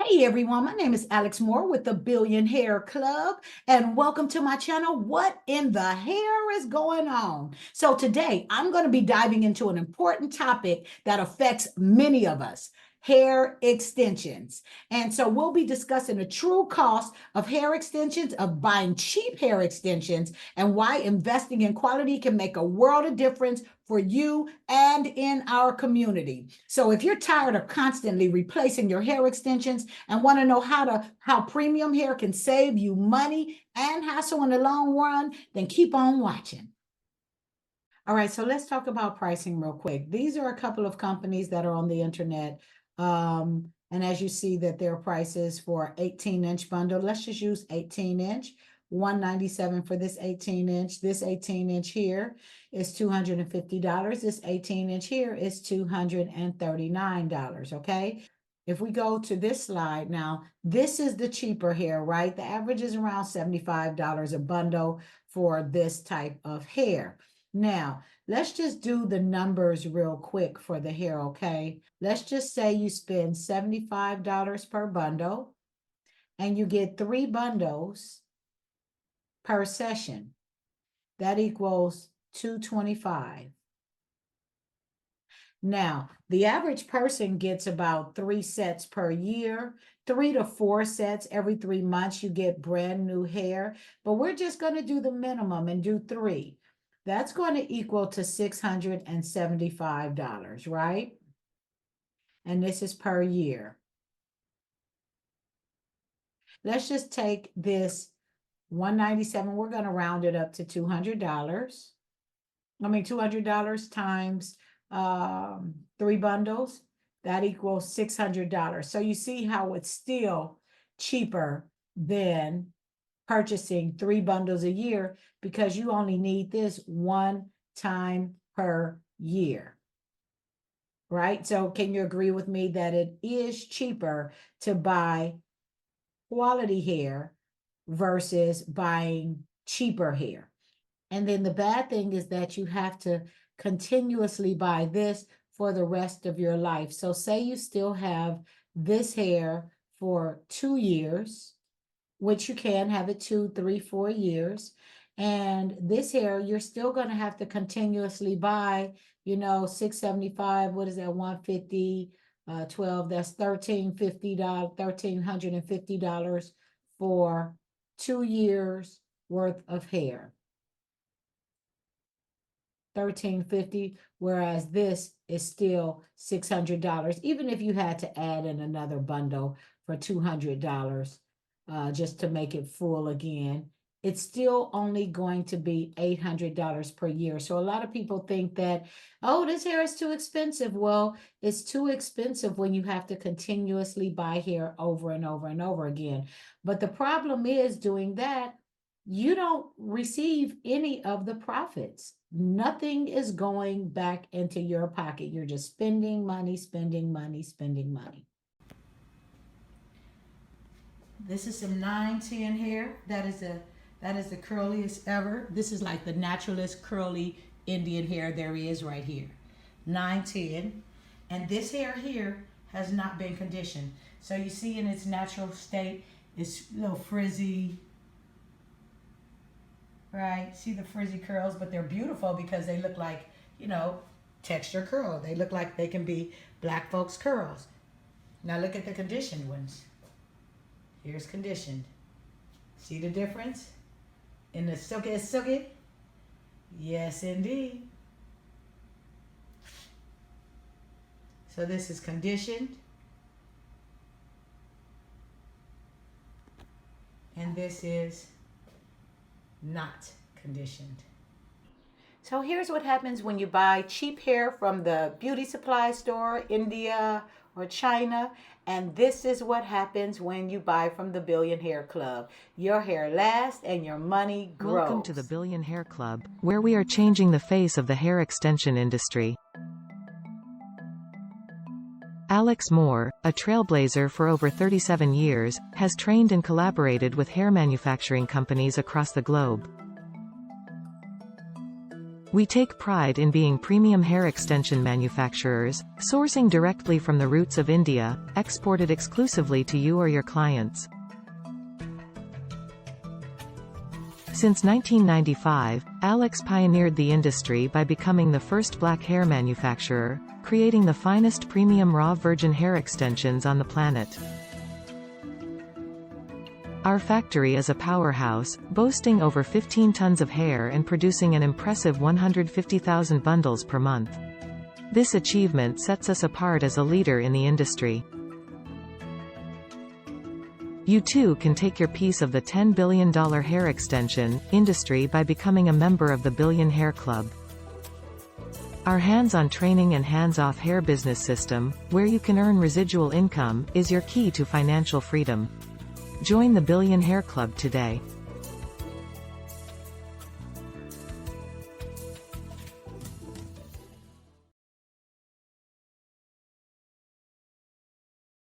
Hey everyone, my name is Alix Moore with the BillionHair Club, and welcome to my channel. What in the hair is going on? So today I'm going to be diving into an important topic that affects many of us: hair extensions. And so we'll be discussing the true cost of hair extensions, of buying cheap hair extensions, and why investing in quality can make a world of difference for you and in our community. So if you're tired of constantly replacing your hair extensions and want to know how premium hair can save you money and hassle in the long run, then keep on watching. All right, so let's talk about pricing real quick. These are a couple of companies that are on the internet. And as you see that their prices for 18-inch bundle, let's just use 18-inch. $197 for this 18-inch. This 18-inch here is $250. This 18-inch here is $239, okay? If we go to this slide now, this is the cheaper hair, right? The average is around $75 a bundle for this type of hair. Now, let's just do the numbers real quick for the hair, okay? Let's just say you spend $75 per bundle and you get 3 bundles per session. That equals $225. Now, the average person gets about 3 sets per year, 3 to 4 sets every 3 months. You get brand new hair, but we're just going to do the minimum and do 3. That's going to equal to $675, right? And this is per year. Let's just take this $197. We're going to round it up to $200. I mean, $200 times 3 bundles, that equals $600. So you see how it's still cheaper than purchasing 3 bundles a year, because you only need this 1 time per year, right? So can you agree with me that it is cheaper to buy quality hair versus buying cheaper hair? And then the bad thing is that you have to continuously buy this for the rest of your life. So say you still have this hair for 2 years, which you can have it 2, 3, 4 years. And this hair, you're still going to have to continuously buy, $675, what is that, 150, 12, that's $1,350 for 2 years worth of hair. $1,350, whereas this is still $600, even if you had to add in another bundle for $200 just to make it full again. It's still only going to be $800 per year. So a lot of people think that, oh, this hair is too expensive. Well, it's too expensive when you have to continuously buy hair over and over and over again. But the problem is, doing that, you don't receive any of the profits. Nothing is going back into your pocket. You're just spending money, spending money, spending money. This is some 910 hair. That is the curliest ever. This is like the naturalist curly Indian hair there is right here. 910. And this hair here has not been conditioned. So you see in its natural state, it's a little frizzy, right? See the frizzy curls, but they're beautiful because they look like, texture curl. They look like they can be black folks' curls. Now look at the conditioned ones. Here's conditioned. See the difference? In the silky? Yes, indeed. So this is conditioned. And this is not conditioned. So here's what happens when you buy cheap hair from the beauty supply store, India or China, and this is what happens when you buy from the BillionHair Club. Your hair lasts and your money grows. Welcome to the BillionHair Club, where we are changing the face of the hair extension industry. Alix Moore, a trailblazer for over 37 years, has trained and collaborated with hair manufacturing companies across the globe. We take pride in being premium hair extension manufacturers, sourcing directly from the roots of India, exported exclusively to you or your clients. Since 1995, Alix pioneered the industry by becoming the first black hair manufacturer, creating the finest premium raw virgin hair extensions on the planet. Our factory is a powerhouse, boasting over 15 tons of hair and producing an impressive 150,000 bundles per month. This achievement sets us apart as a leader in the industry. You too can take your piece of the $10 billion hair extension industry by becoming a member of the BillionHair Club. Our hands-on training and hands-off hair business system, where you can earn residual income, is your key to financial freedom. Join the BillionHair Club today.